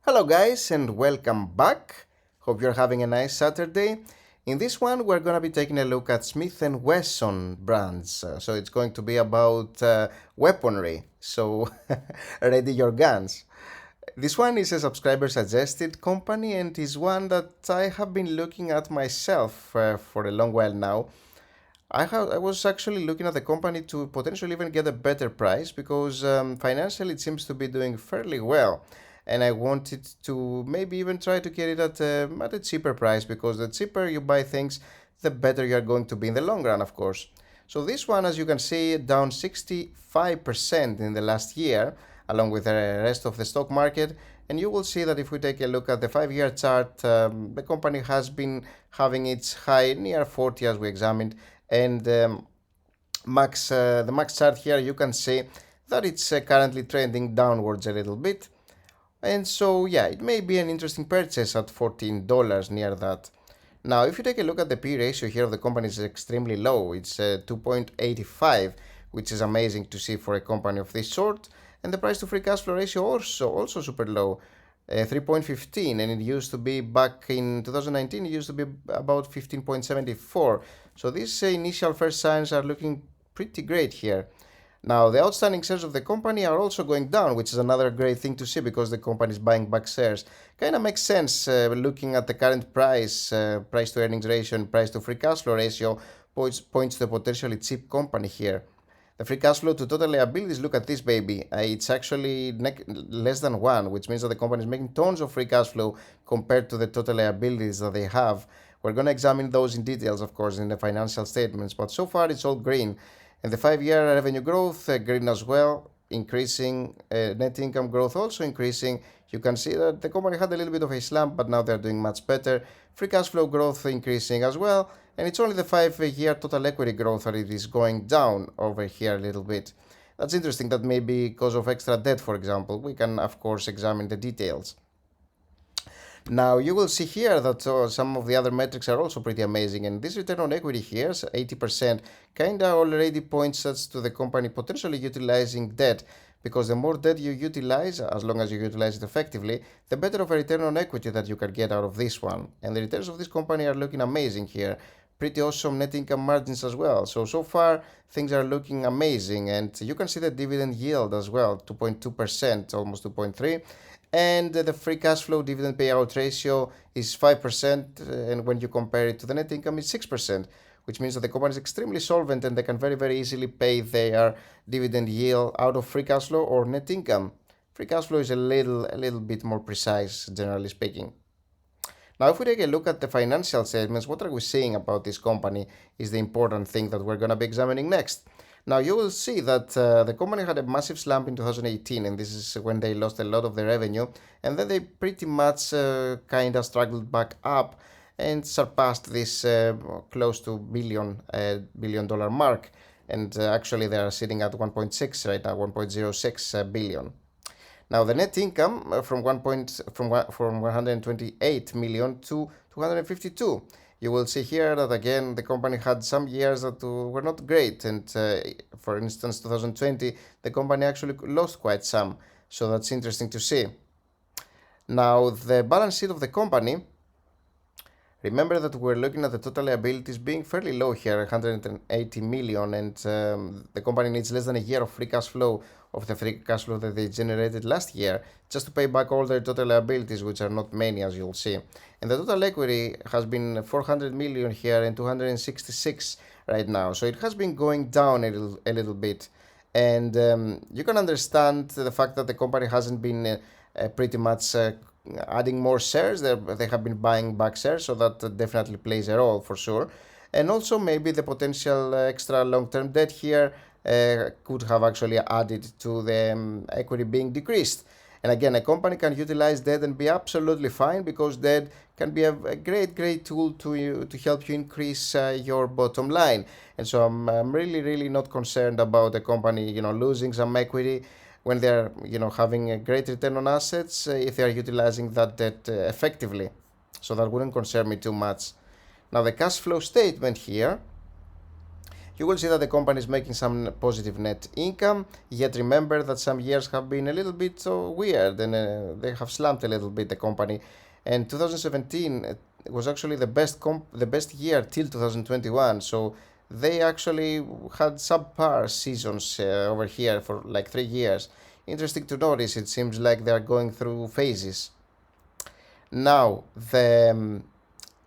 Hello guys and welcome back. Hope you're having a nice Saturday. In this one we're going to be taking a look at Smith & Wesson brands. So it's going to be about weaponry. So ready your guns. This one is a subscriber suggested company and is one that I have been looking at myself for a long while now. I was actually looking at the company to potentially even get a better price because financially it seems to be doing fairly well. And I wanted to maybe even try to get it at a cheaper price because the cheaper you buy things, the better you are going to be in the long run, of course. So this one, as you can see, down 65% in the last year, along with the rest of the stock market. And you will see that if we take a look at the 5-year chart, the company has been having its high near 40 as we examined. And the max chart here, you can see that it's currently trending downwards a little bit. And so, yeah, it may be an interesting purchase at $14 near that. Now, if you take a look at the P ratio here of the company, is extremely low. It's 2.85, which is amazing to see for a company of this sort. And the price to free cash flow ratio also super low, 3.15, and it used to be back in 2019, it used to be about 15.74. So these initial first signs are looking pretty great here. Now, the outstanding shares of the company are also going down, which is another great thing to see because the company is buying back shares. Kind of makes sense looking at the current price, price to earnings ratio and price to free cash flow ratio points to a potentially cheap company here. The free cash flow to total liabilities, look at this baby. It's actually less than 1, which means that the company is making tons of free cash flow compared to the total liabilities that they have. We're going to examine those in details, of course, in the financial statements, but so far it's all green. And the 5-year revenue growth, green as well, increasing, net income growth also increasing. You can see that the company had a little bit of a slump, but now they're doing much better. Free cash flow growth increasing as well. And it's only the 5-year total equity growth that it is going down over here a little bit. That's interesting. That may be because of extra debt, for example. We can, of course, examine the details. Now, you will see here that some of the other metrics are also pretty amazing, and this return on equity here, so 80%, kind of already points us to the company potentially utilizing debt, because the more debt you utilize, as long as you utilize it effectively, the better of a return on equity that you can get out of this one. And the returns of this company are looking amazing here. Pretty awesome net income margins as well. So far, things are looking amazing, and you can see the dividend yield as well, 2.2%, almost 2.3%. And the free cash flow dividend payout ratio is 5%, and when you compare it to the net income, it's 6%, which means that the company is extremely solvent and they can very easily pay their dividend yield out of free cash flow or net income. Free cash flow is a little bit more precise, generally speaking. Now, if we take a look at the financial statements, what are we saying about this company is the important thing that we're going to be examining next. Now, you will see that the company had a massive slump in 2018, and this is when they lost a lot of their revenue, and then they pretty much kind of struggled back up and surpassed this close to billion dollar mark, and actually they are sitting at 1.6 right now, 1.06 billion. Now, the net income from 128 million to 252. You will see here that again the company had some years that were not great, and for instance 2020 the company actually lost quite some, so that's interesting to see. Now, the balance sheet of the company, remember that we're looking at the total liabilities being fairly low here, 180 million, and the company needs less than a year of free cash flow, of the free cash flow that they generated last year, just to pay back all their total liabilities, which are not many, as you'll see. And the total equity has been 400 million here and 266 right now, so it has been going down a little bit. And you can understand the fact that the company hasn't been pretty much adding more shares. They have been buying back shares, so that definitely plays a role for sure. And also maybe the potential extra long-term debt here could have actually added to the equity being decreased. And again, a company can utilize debt and be absolutely fine, because debt can be a great tool to help you increase your bottom line. And so I'm really not concerned about the company losing some equity when they're having a great return on assets if they are utilizing that debt effectively. So that wouldn't concern me too much. Now, the cash flow statement here, you will see that the company is making some positive net income. Yet remember that some years have been a little bit weird, and they have slumped a little bit, the company. And 2017 was actually the best year till 2021. So they actually had subpar seasons over here for like 3 years. Interesting to notice. It seems like they are going through phases. Now the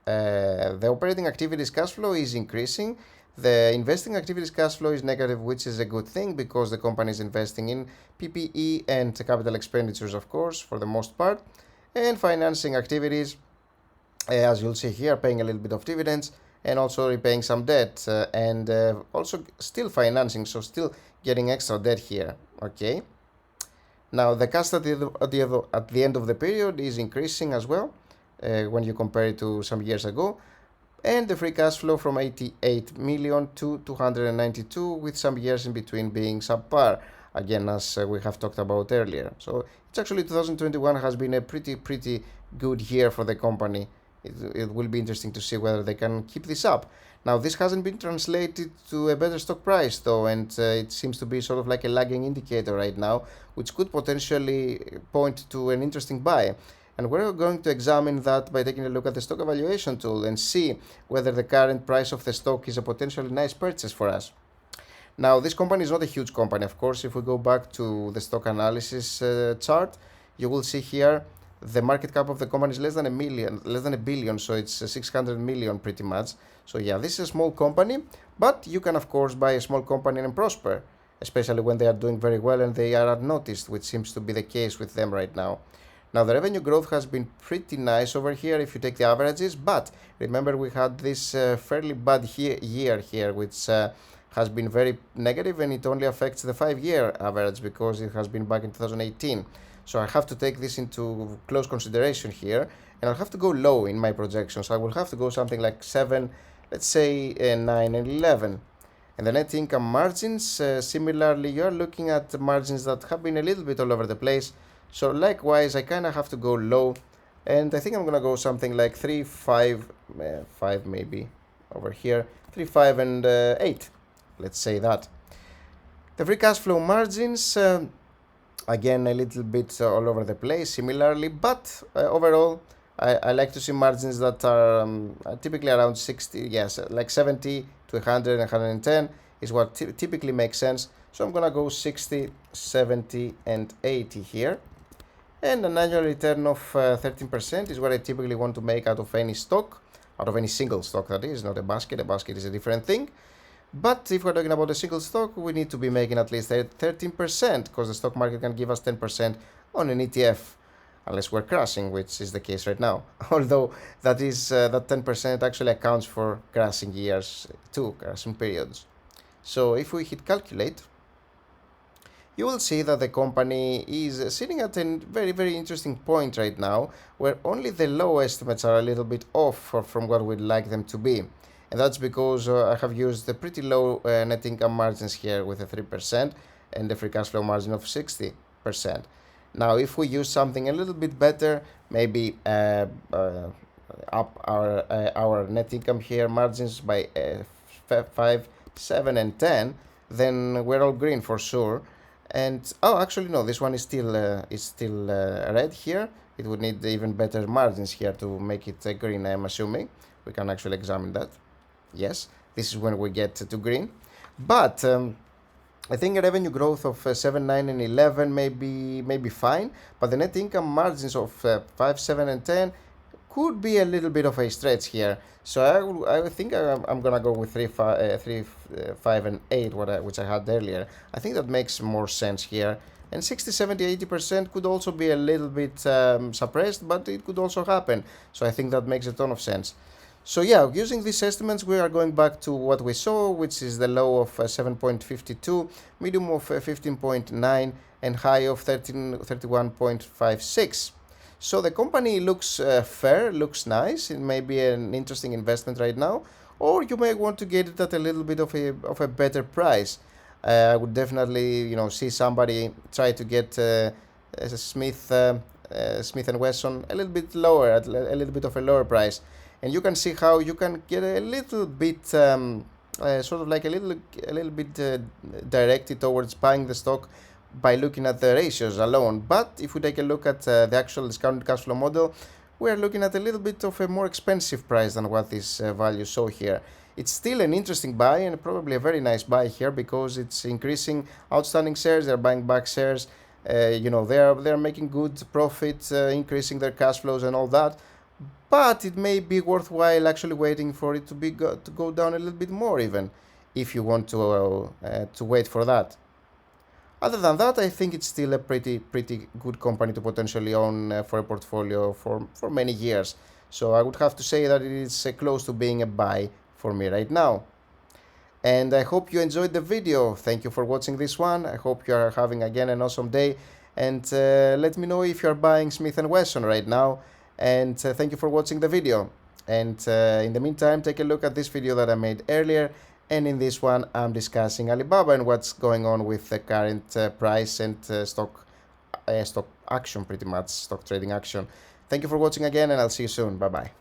operating activities cash flow is increasing. The investing activities cash flow is negative, which is a good thing because the company is investing in PPE and capital expenditures, of course, for the most part. And financing activities, as you'll see here, paying a little bit of dividends and also repaying some debt and also still financing, so still getting extra debt here. Okay. Now the cash at the end of the period is increasing as well when you compare it to some years ago, and the free cash flow from 88 million to 292, with some years in between being subpar, again, as we have talked about earlier. So it's actually 2021 has been a pretty good year for the company. It will be interesting to see whether they can keep this up. Now, this hasn't been translated to a better stock price, though, and it seems to be sort of like a lagging indicator right now, which could potentially point to an interesting buy. And we're going to examine that by taking a look at the stock evaluation tool and see whether the current price of the stock is a potentially nice purchase for us. Now, this company is not a huge company, of course. If we go back to the stock analysis chart, you will see here the market cap of the company is less than a billion, so it's 600 million pretty much. So yeah, this is a small company, but you can of course buy a small company and prosper, especially when they are doing very well and they are unnoticed, which seems to be the case with them right now. Now the revenue growth has been pretty nice over here if you take the averages, but remember we had this fairly bad year here, which has been very negative, and it only affects the 5-year average because it has been back in 2018. So I have to take this into close consideration here, and I'll have to go low in my projections. I will have to go something like 7, let's say 9 and 11. And the net income margins, similarly, you're looking at margins that have been a little bit all over the place. So likewise, I kind of have to go low, and I think I'm going to go something like 3, 5, 5 maybe over here, 3, 5 and 8. Let's say that. The free cash flow margins, again, a little bit all over the place, similarly, but overall, I like to see margins that are typically around 60, yes, like 70 to 100 and 110 is what typically makes sense. So I'm going to go 60, 70 and 80 here. And an annual return of 13% is what I typically want to make out of any stock, out of any single stock, that is, not a basket. A basket is a different thing. But if we're talking about a single stock, we need to be making at least 13%, because the stock market can give us 10% on an ETF, unless we're crashing, which is the case right now. Although that 10% actually accounts for crashing years too, crashing periods. So if we hit calculate, you will see that the company is sitting at a very interesting point right now, where only the low estimates are a little bit off from what we'd like them to be. And that's because I have used the pretty low net income margins here with a 3% and the free cash flow margin of 60%. Now, if we use something a little bit better, maybe up our net income here margins by 5, 7 and 10, then we're all green for sure. And oh, actually no, this one is still red here. It would need even better margins here to make it green, I'm assuming. We can actually examine that. Yes, this is when we get to green. But I think a revenue growth of 7, 9 and 11 may be fine, but the net income margins of 5, 7 and 10 could be a little bit of a stretch here. So I think I'm gonna go with 3, 5 and 8, which I had earlier. I think that makes more sense here. And 60, 70, 80% could also be a little bit suppressed, but it could also happen. So I think that makes a ton of sense. So yeah, using these estimates, we are going back to what we saw, which is the low of 7.52, medium of 15.9, and high of 31.56. So the company looks fair, looks nice. It may be an interesting investment right now, or you may want to get it at a little bit of a better price. I would definitely, see somebody try to get Smith and Wesson a little bit lower, at a little bit of a lower price. And you can see how you can get a little bit sort of like a little bit directed towards buying the stock by looking at the ratios alone. But if we take a look at the actual discounted cash flow model, we're looking at a little bit of a more expensive price than what this value show here. It's still an interesting buy and probably a very nice buy here because it's increasing outstanding shares. They're buying back shares. They're making good profit, increasing their cash flows and all that. But it may be worthwhile actually waiting for it to go down a little bit more, even if you want to wait for that. Other than that, I think it's still a pretty good company to potentially own for a portfolio for many years. So I would have to say that it is close to being a buy for me right now. And I hope you enjoyed the video. Thank you for watching this one. I hope you are having again an awesome day. And let me know if you are buying Smith & Wesson right now. And thank you for watching the video. And in the meantime, take a look at this video that I made earlier. And in this one, I'm discussing Alibaba and what's going on with the current price and stock action, pretty much, stock trading action. Thank you for watching again, and I'll see you soon. Bye-bye.